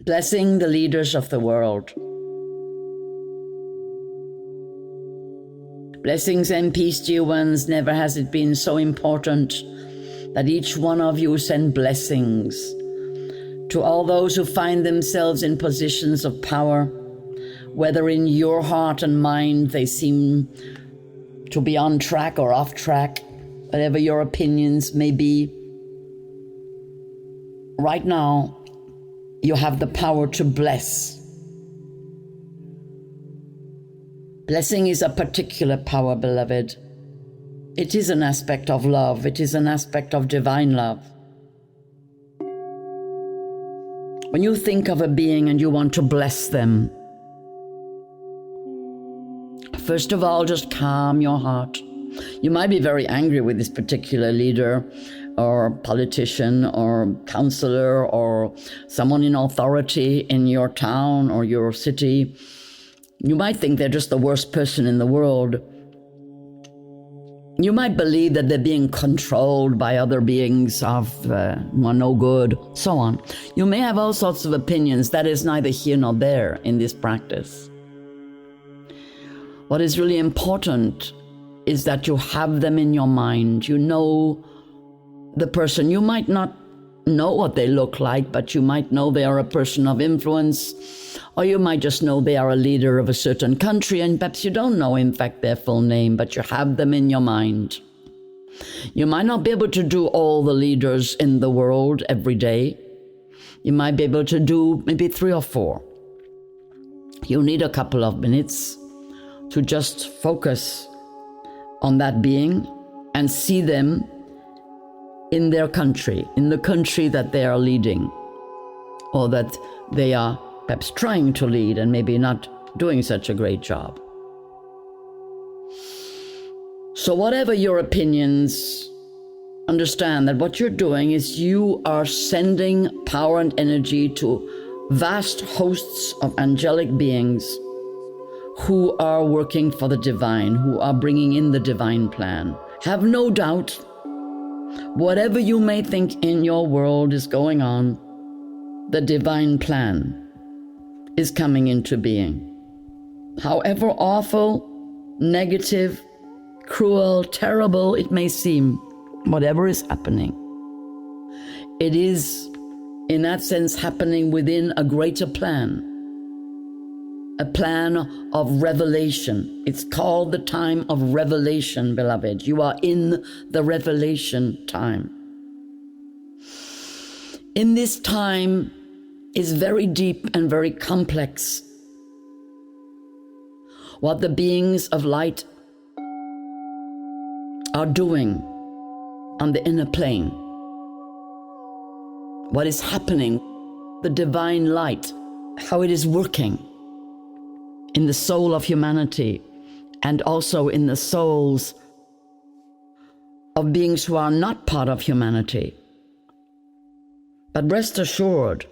blessing the leaders of the world. Blessings and peace, dear ones. Never has it been so important that each one of you send blessings to all those who find themselves in positions of power, whether in your heart and mind they seem to be on track or off track, whatever your opinions may be. Right now, you have the power to bless. Blessing is a particular power, beloved. It is an aspect of love. It is an aspect of divine love. When you think of a being and you want to bless them, first of all, just calm your heart. You might be very angry with this particular leader or politician or counselor or someone in authority in your town or your city. You might think they're just the worst person in the world. You might believe that they're being controlled by other beings of no good, so on. You may have all sorts of opinions. That is neither here nor there in this practice. What is really important is that you have them in your mind. You know the person. You might not know what they look like, but you might know they are a person of influence, or you might just know they are a leader of a certain country, and perhaps you don't know, in fact, their full name, but you have them in your mind. You might not be able to do all the leaders in the world every day. You might be able to do maybe 3 or 4. You need a couple of minutes to just focus on that being and see them in their country, in the country that they are leading, or that they are perhaps trying to lead and maybe not doing such a great job. So whatever your opinions, understand that what you're doing is you are sending power and energy to vast hosts of angelic beings who are working for the divine, who are bringing in the divine plan. Have no doubt, whatever you may think in your world is going on, the divine plan is coming into being. However awful, negative, cruel, terrible it may seem, whatever is happening, it is, in that sense, happening within a greater plan. A plan of revelation. It's called the time of revelation, beloved. You are in the revelation time. In this time is very deep and very complex. What the beings of light are doing on the inner plane. What is happening, the divine light, how it is working in the soul of humanity and also in the souls of beings who are not part of humanity. But rest assured,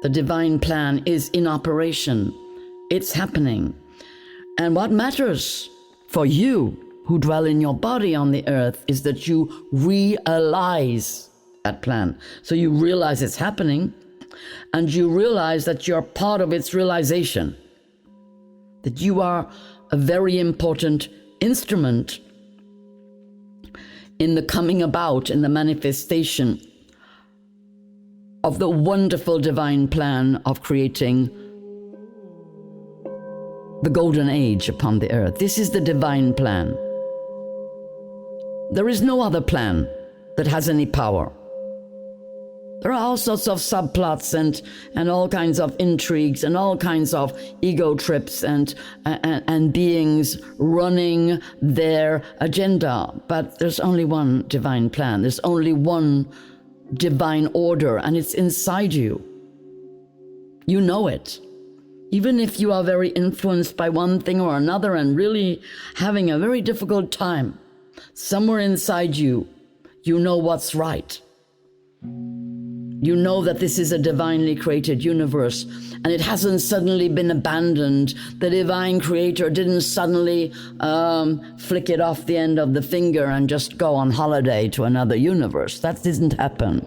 the divine plan is in operation. It's happening. And what matters for you who dwell in your body on the earth is that you realize that plan. So you realize it's happening, and you realize that you're part of its realization, that you are a very important instrument in the coming about, in the manifestation of the wonderful divine plan of creating the golden age upon the earth. This is the divine plan. There is no other plan that has any power. There are all sorts of subplots and all kinds of intrigues and all kinds of ego trips and beings running their agenda. But there's only one divine plan. There's only one divine order, and it's inside you. You know it. Even if you are very influenced by one thing or another and really having a very difficult time, somewhere inside you, you know what's right. You know that this is a divinely created universe, and it hasn't suddenly been abandoned. The divine creator didn't suddenly flick it off the end of the finger and just go on holiday to another universe. That didn't happen.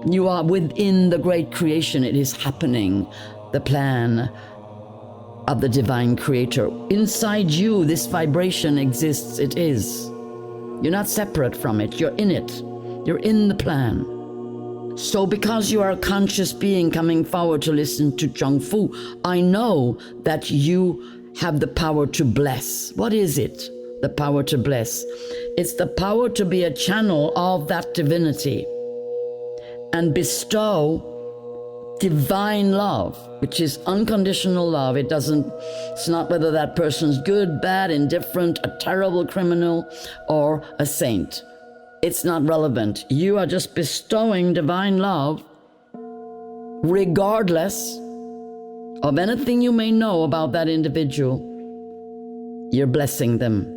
You are within the great creation. It is happening, the plan of the divine creator. Inside you, this vibration exists. It is. You're not separate from it. You're in it. You're in the plan. So because you are a conscious being coming forward to listen to Chung Fu, I know that you have the power to bless. What is it? The power to bless. It's the power to be a channel of that divinity and bestow divine love, which is unconditional love. It's not whether that person's good, bad, indifferent, a terrible criminal, or a saint. It's not relevant. You are just bestowing divine love regardless of anything you may know about that individual. You're blessing them.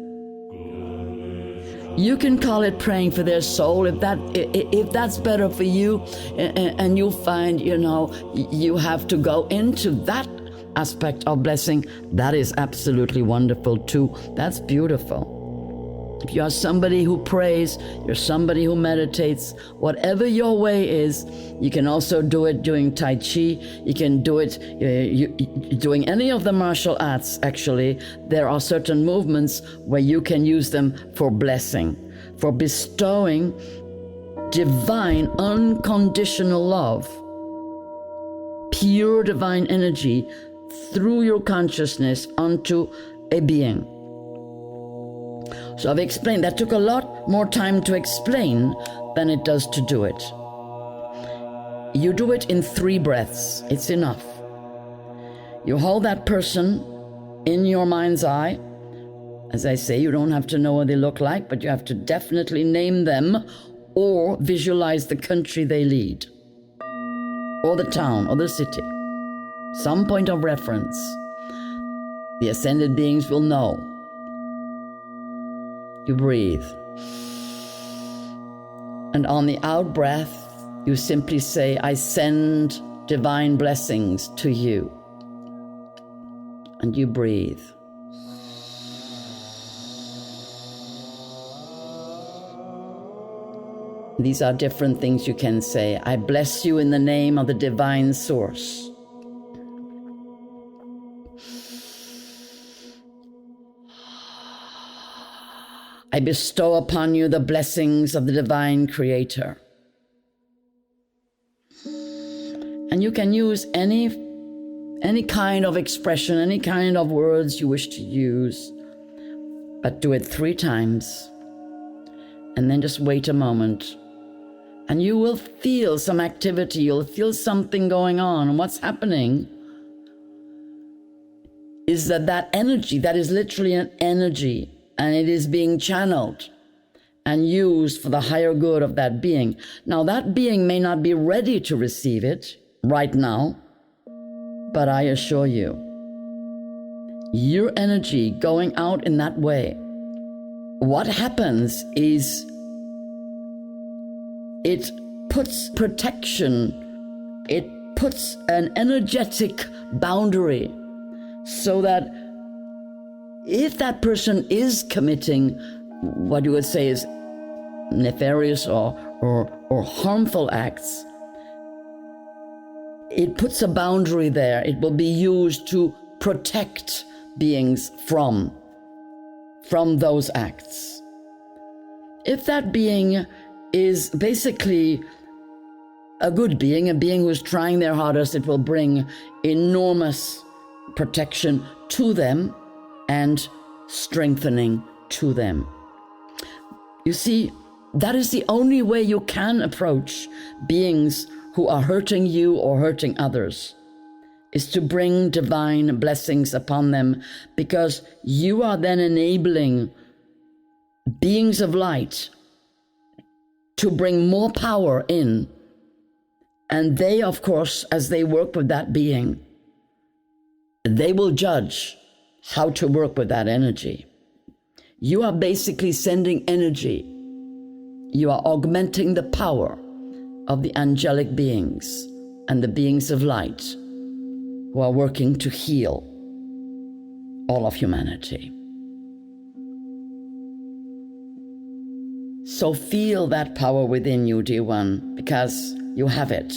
You can call it praying for their soul if that's better for you, and you'll find, you have to go into that aspect of blessing. That is absolutely wonderful too. That's beautiful. If you are somebody who prays, you're somebody who meditates, whatever your way is, you can also do it doing Tai Chi. You can do it doing any of the martial arts, actually. There are certain movements where you can use them for blessing, for bestowing divine, unconditional love, pure divine energy through your consciousness onto a being. So I've explained. That took a lot more time to explain than it does to do it. You do it in 3 breaths. It's enough. You hold that person in your mind's eye. As I say, you don't have to know what they look like, but you have to definitely name them or visualize the country they lead, or the town, or the city. Some point of reference. The ascended beings will know. You breathe. And on the out breath, you simply say, I send divine blessings to you. And you breathe. These are different things you can say. I bless you in the name of the divine source. I bestow upon you the blessings of the divine creator. And you can use any kind of expression, any kind of words you wish to use, but do it 3 times. And then just wait a moment. And you will feel some activity. You'll feel something going on. And what's happening is that energy, that is literally an energy, and it is being channeled and used for the higher good of that being. Now, that being may not be ready to receive it right now, but I assure you, your energy going out in that way, what happens is it puts protection, it puts an energetic boundary so that if that person is committing what you would say is nefarious or harmful acts, it puts a boundary there. It will be used to protect beings from those acts. If that being is basically a good being, a being who's trying their hardest, it will bring enormous protection to them and strengthening to them. You see, that is the only way you can approach beings who are hurting you or hurting others, is to bring divine blessings upon them, because you are then enabling beings of light to bring more power in. And they, of course, as they work with that being, they will judge how to work with that energy. You are basically sending energy. You are augmenting the power of the angelic beings and the beings of light who are working to heal all of humanity. So feel that power within you, dear one, because you have it.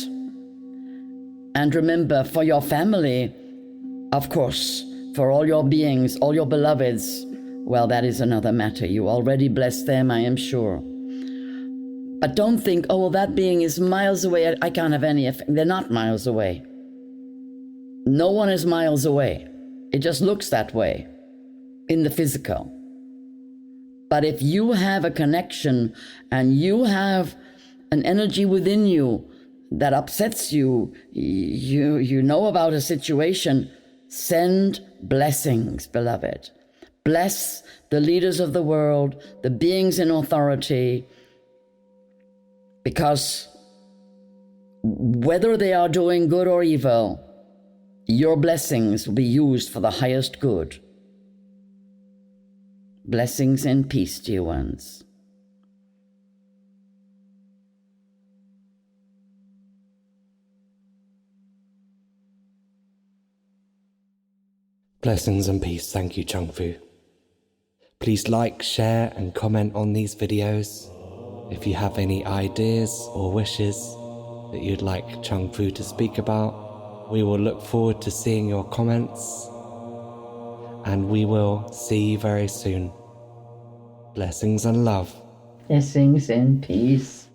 And remember, for your family, of course, for all your beings, all your beloveds, well, that is another matter. You already bless them, I am sure. But don't think, oh, well, that being is miles away. I can't have any effect. They're not miles away. No one is miles away. It just looks that way in the physical. But if you have a connection and you have an energy within you that upsets you, you know about a situation, send blessings, beloved. Bless the leaders of the world, the beings in authority, because whether they are doing good or evil, your blessings will be used for the highest good. Blessings and peace, dear ones. Blessings and peace. Thank you, Chung Fu. Please like, share and comment on these videos. If you have any ideas or wishes that you'd like Chung Fu to speak about, we will look forward to seeing your comments, and we will see you very soon. Blessings and love. Blessings and peace.